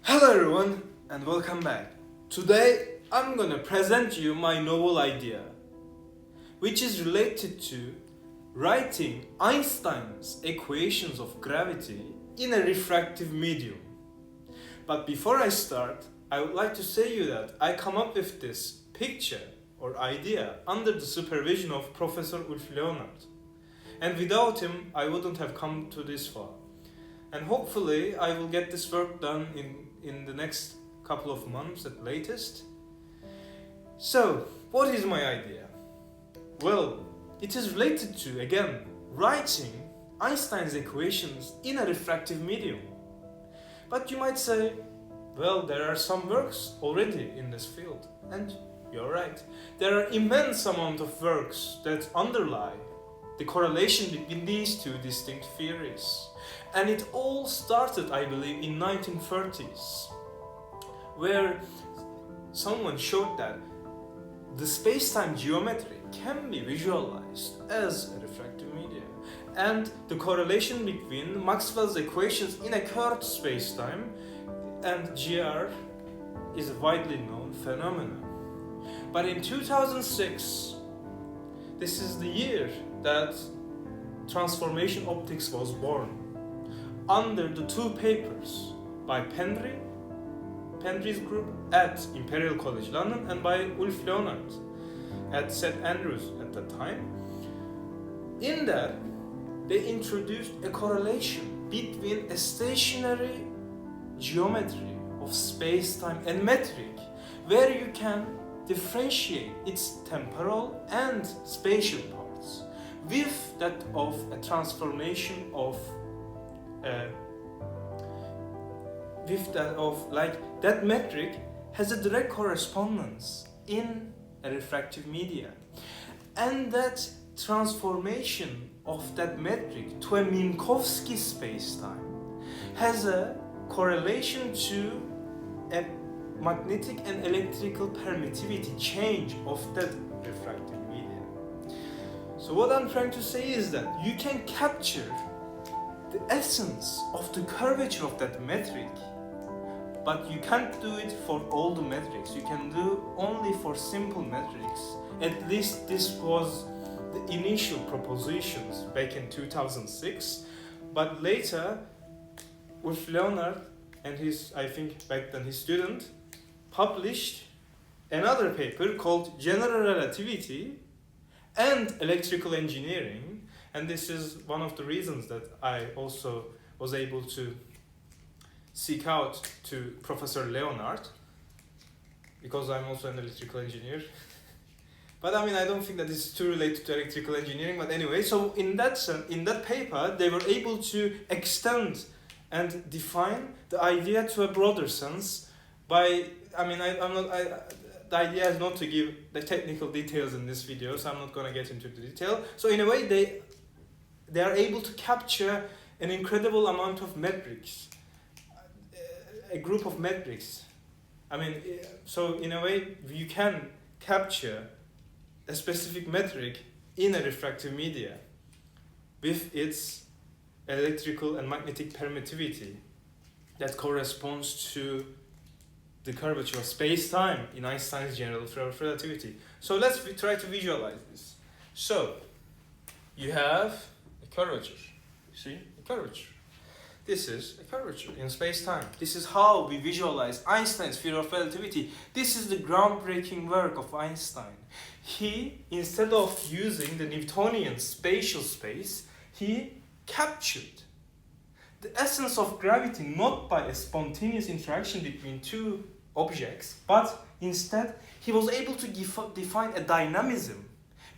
Hello everyone and welcome back. Today I'm gonna present you my novel idea, which is related to writing Einstein's equations of gravity in a refractive medium. But before I start, I would like to say you that I come up with this picture or idea under the supervision of Professor Ulf Leonard. And without him, I wouldn't have come to this far. And hopefully I will get this work done in the next couple of months at latest. So, what is my idea? Well, it is related to, again, writing Einstein's equations in a refractive medium. But you might say, well, there are some works already in this field. And you're right. There are immense amount of works that underlie the correlation between these two distinct theories. And it all started, I believe, in 1930s, where someone showed that the space-time geometry can be visualized as a refractive medium. And the correlation between Maxwell's equations in a curved space-time and GR is a widely known phenomenon. But in 2006, this is the year that transformation optics was born, under the two papers by Pendry's group at Imperial College London and by Ulf Leonard at St Andrews at that time. In that, they introduced a correlation between a stationary geometry of space-time and metric, where you can differentiate its temporal and spatial parts with that of a transformation of that metric has a direct correspondence in a refractive media, and that transformation of that metric to a Minkowski spacetime has a correlation to a magnetic and electrical permittivity change of that refractive media. So what I'm trying to say is that you can capture the essence of the curvature of that metric, but you can't do it for all the metrics. You can do only for simple metrics. At least this was the initial propositions back in 2006, but later with Leonard and his student published another paper called General Relativity and Electrical Engineering. And this is one of the reasons that I also was able to seek out to Professor Leonard, because I'm also an electrical engineer. But I don't think that this is too related to electrical engineering. But anyway, so in that paper, they were able to extend and define the idea to a broader sense by, the idea is not to give the technical details in this video, so I'm not going to get into the detail. So in a way, they are able to capture an incredible amount of metrics, a group of metrics. So in a way, you can capture a specific metric in a refractive media with its electrical and magnetic permittivity that corresponds to the curvature of space-time in Einstein's general relativity. So let's try to visualize this. So you have a curvature. You see a curvature. This is a curvature in space-time. This is how we visualize Einstein's theory of relativity. This is the groundbreaking work of Einstein. He, instead of using the Newtonian spatial space, he captured the essence of gravity not by a spontaneous interaction between two objects, but instead he was able to define a dynamism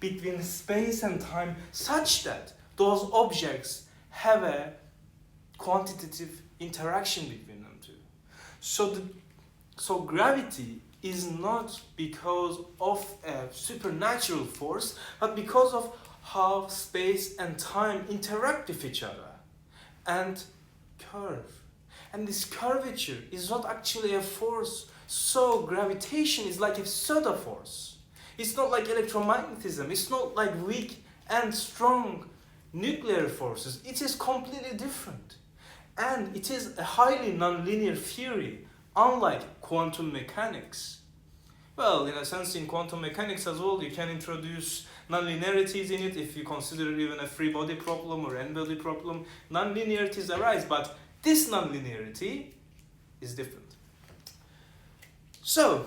between space and time such that those objects have a quantitative interaction between them two. So gravity is not because of a supernatural force, but because of how space and time interact with each other and curve. And this curvature is not actually a force, so gravitation is like a pseudo force. It's not like electromagnetism, it's not like weak and strong nuclear forces. It is completely different. And it is a highly nonlinear theory unlike quantum mechanics. Well, in a sense, in quantum mechanics as well, you can introduce nonlinearities in it if you consider even a free body problem or n-body problem. Nonlinearities arise, but this nonlinearity is different. So,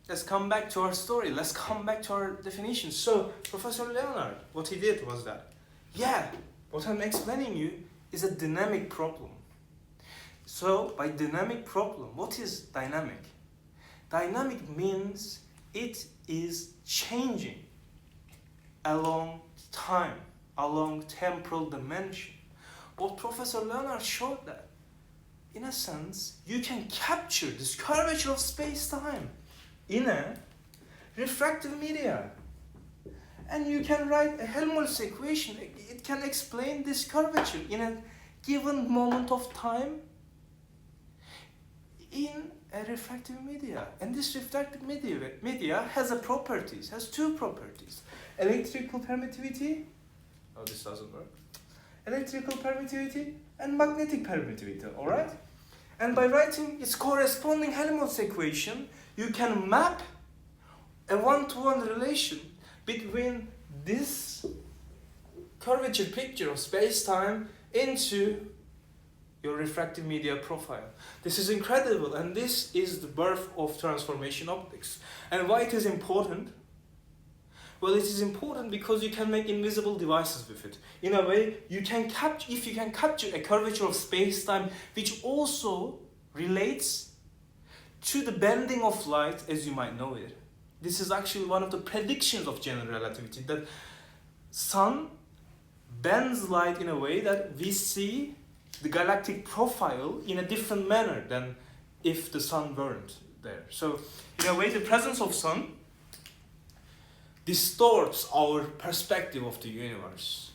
let's come back to our story. Let's come back to our definition. So, Professor Leonard, what he did was that, what I'm explaining you is a dynamic problem. So, by dynamic problem, what is dynamic? Dynamic means it is changing along time, along temporal dimension. What Professor Leonard showed that, in a sense, you can capture this curvature of space-time in a refractive media. And you can write a Helmholtz equation. It can explain this curvature in a given moment of time in a refractive media. And this refractive media has two properties. Electrical permittivity, this doesn't work. Electrical permittivity and magnetic permittivity, alright? And by writing its corresponding Helmholtz equation, you can map a one-to-one relation between this curvature picture of space-time into your refractive media profile. This is incredible, and this is the birth of transformation optics. And why it is important? Well, it is important because you can make invisible devices with it. In a way, if you can capture a curvature of space-time which also relates to the bending of light as you might know it. This is actually one of the predictions of general relativity, that sun bends light in a way that we see the galactic profile in a different manner than if the sun weren't there. So, in a way, the presence of sun distorts our perspective of the universe.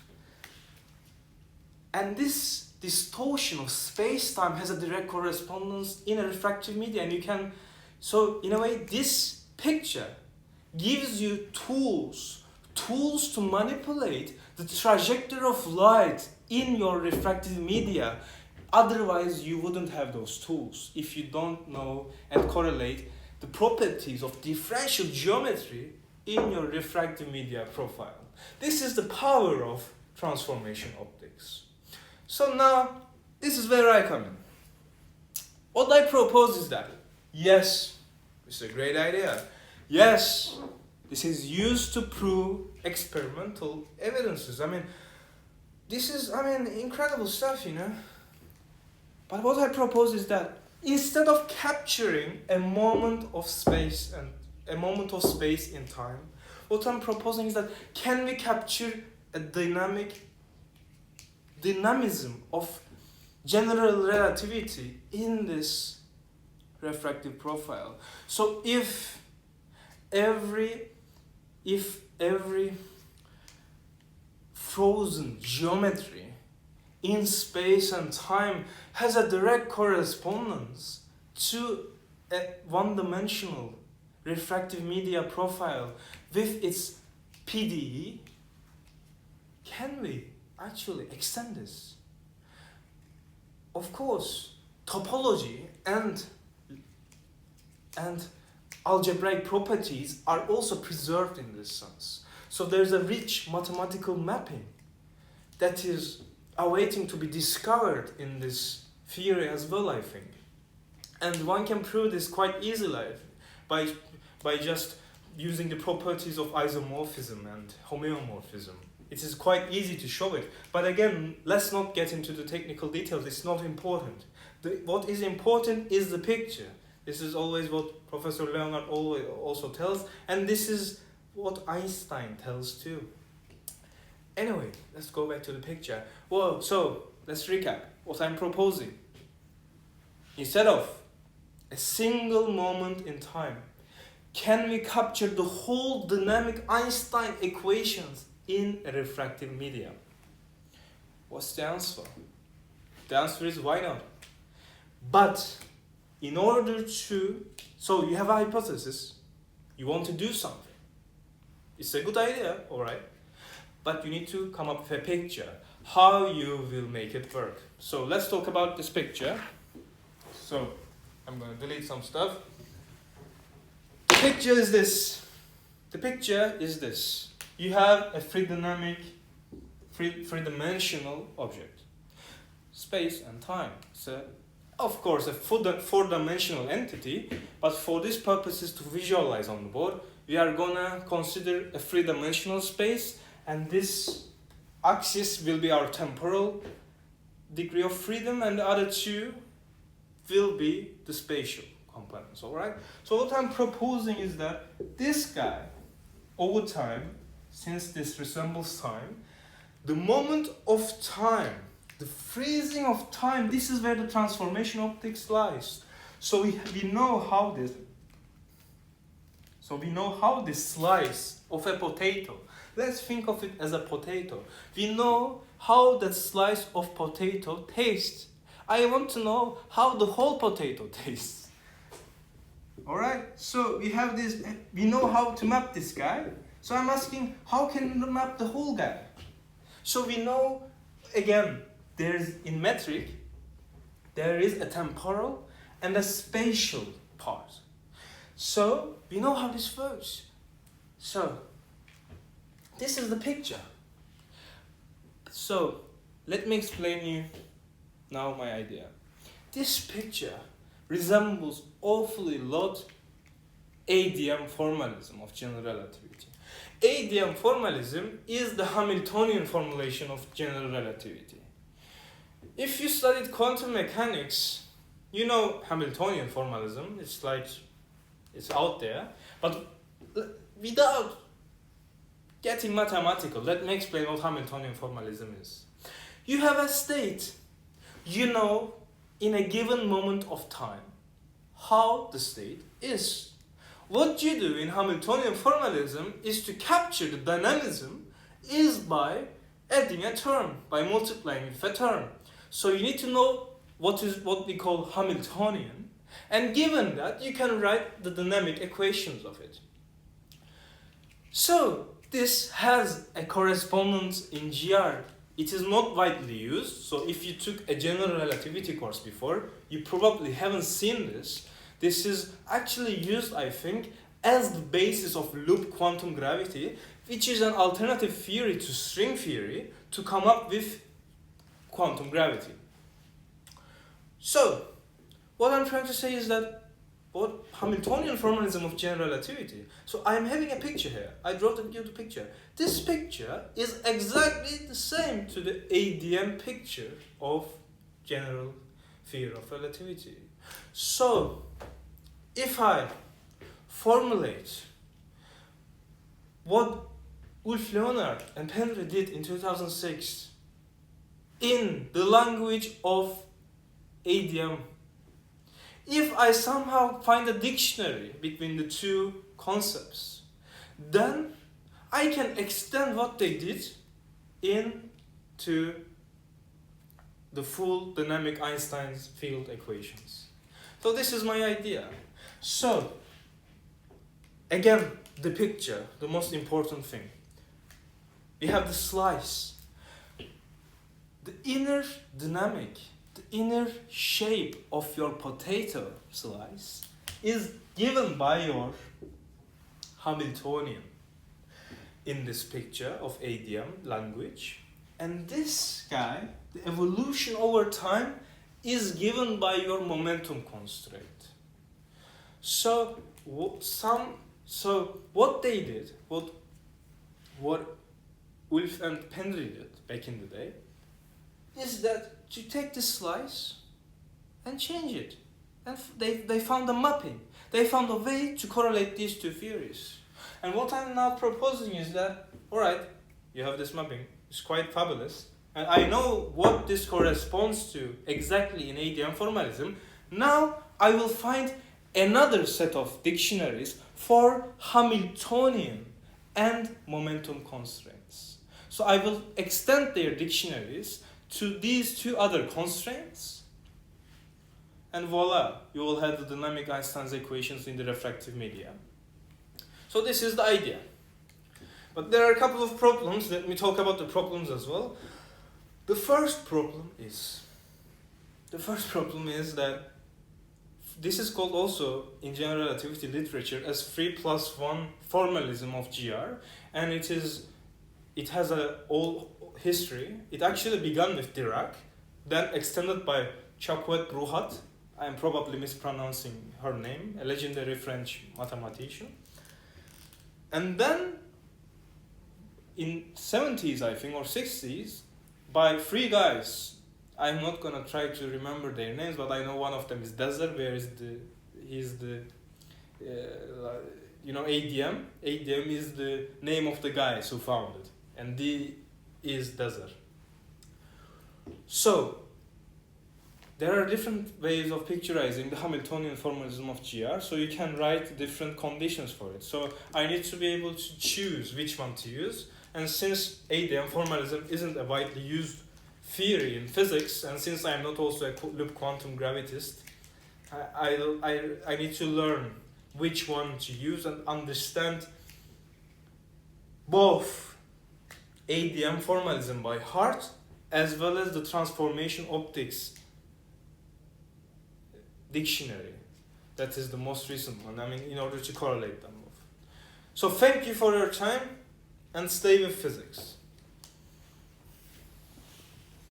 And this distortion of space-time has a direct correspondence in a refractive media. And so in a way, this picture gives you tools to manipulate the trajectory of light in your refractive media. Otherwise, you wouldn't have those tools if you don't know and correlate the properties of differential geometry in your refractive media profile. This is the power of transformation optics. So now, this is where I come in. What I propose is that, yes, it's a great idea. Yes, this is used to prove experimental evidences. This is, incredible stuff, But what I propose is that instead of capturing a moment of space in time, what I'm proposing is that can we capture a dynamism of general relativity in this refractive profile? So if every frozen geometry in space and time has a direct correspondence to a one-dimensional refractive media profile with its PDE, can we actually extend this? Of course, topology and algebraic properties are also preserved in this sense. So there's a rich mathematical mapping that is awaiting to be discovered in this theory as well, I think. And one can prove this quite easily by just using the properties of isomorphism and homeomorphism. It is quite easy to show it. But again, let's not get into the technical details. It's not important. What is important is the picture. This is always what Professor Leonard also tells, and this is what Einstein tells too. Anyway, let's go back to the picture. Well, so let's recap what I'm proposing. Instead of a single moment in time, can we capture the whole dynamic Einstein equations in a refractive medium? What's the answer? The answer is why not? But in order to, so you have a hypothesis, you want to do something. It's a good idea, alright, but you need to come up with a picture, how you will make it work. So let's talk about this picture. So I'm going to delete some stuff. The picture is this. The picture is this. You have a three-dimensional object. Space and time. So, of course, a four-dimensional entity, but for these purposes to visualize on the board, we are gonna consider a three-dimensional space, and this axis will be our temporal degree of freedom, and the other two will be the spatial components, alright? So what I'm proposing is that this guy, over time, since this resembles time, the moment of time, the freezing of time, this is where the transformation optics lies. So we know how this slice of a potato, let's think of it as a potato. We know how that slice of potato tastes. I want to know how the whole potato tastes. Alright, so we have this, we know how to map this guy. So I'm asking, how can we map the whole guy? So we know, again, in metric, there is a temporal and a spatial part. So we know how this works. So this is the picture. So let me explain you now my idea. This picture resembles awfully lot ADM formalism of general relativity. ADM formalism is the Hamiltonian formulation of general relativity. If you studied quantum mechanics, you know Hamiltonian formalism. It's like, it's out there. But without getting mathematical, let me explain what Hamiltonian formalism is. You have a state. You know, in a given moment of time, how the state is. What you do in Hamiltonian formalism is to capture the dynamism is by adding a term, by multiplying with a term. So you need to know what we call Hamiltonian, and given that, you can write the dynamic equations of it. So this has a correspondence in GR. It is not widely used, so if you took a general relativity course before, you probably haven't seen this. This is actually used, I think, as the basis of loop quantum gravity, which is an alternative theory to string theory to come up with quantum gravity. So, what I'm trying to say is that what Hamiltonian formalism of general relativity. So I'm having a picture here. I draw you the picture. This picture is exactly the same to the ADM picture of general theory of relativity. So if I formulate what Ulf Leonard and Penry did in 2006 in the language of ADM, if I somehow find a dictionary between the two concepts, then I can extend what they did into the full dynamic Einstein's field equations. So this is my idea. So, again, the picture, the most important thing. We have the slice. The inner dynamic, the inner shape of your potato slice is given by your Hamiltonian in this picture of ADM language. And this guy, the evolution over time, is given by your momentum constraint. So what they did, what Ulf and Penry did back in the day, is that you take this slice and change it. And they found a mapping. They found a way to correlate these two theories. And what I'm now proposing is that, alright, you have this mapping. It's quite fabulous. And I know what this corresponds to exactly in ADM formalism. Now I will find another set of dictionaries for Hamiltonian and momentum constraints. So I will extend their dictionaries to these two other constraints, and voila, you will have the dynamic Einstein's equations in the refractive media. So this is the idea. But there are a couple of problems. Let me talk about the problems as well. The first problem is that this is called also in general relativity literature as 3+1 formalism of GR, and it has a old history. It actually began with Dirac, then extended by Chapouet Bruhat. I am probably mispronouncing her name, a legendary French mathematician. And then in 70s, I think, or 60s, by three guys. I'm not gonna try to remember their names, but I know one of them is Dezer, he's the ADM. ADM is the name of the guys who found it, and D is Dezer. So there are different ways of picturizing the Hamiltonian formalism of GR, so you can write different conditions for it. So I need to be able to choose which one to use, and since ADM formalism isn't a widely used theory in physics, and since I'm not also a loop quantum gravitist, I need to learn which one to use and understand both ADM formalism by heart as well as the transformation optics dictionary. That is the most recent one, in order to correlate them both. So thank you for your time and stay with physics.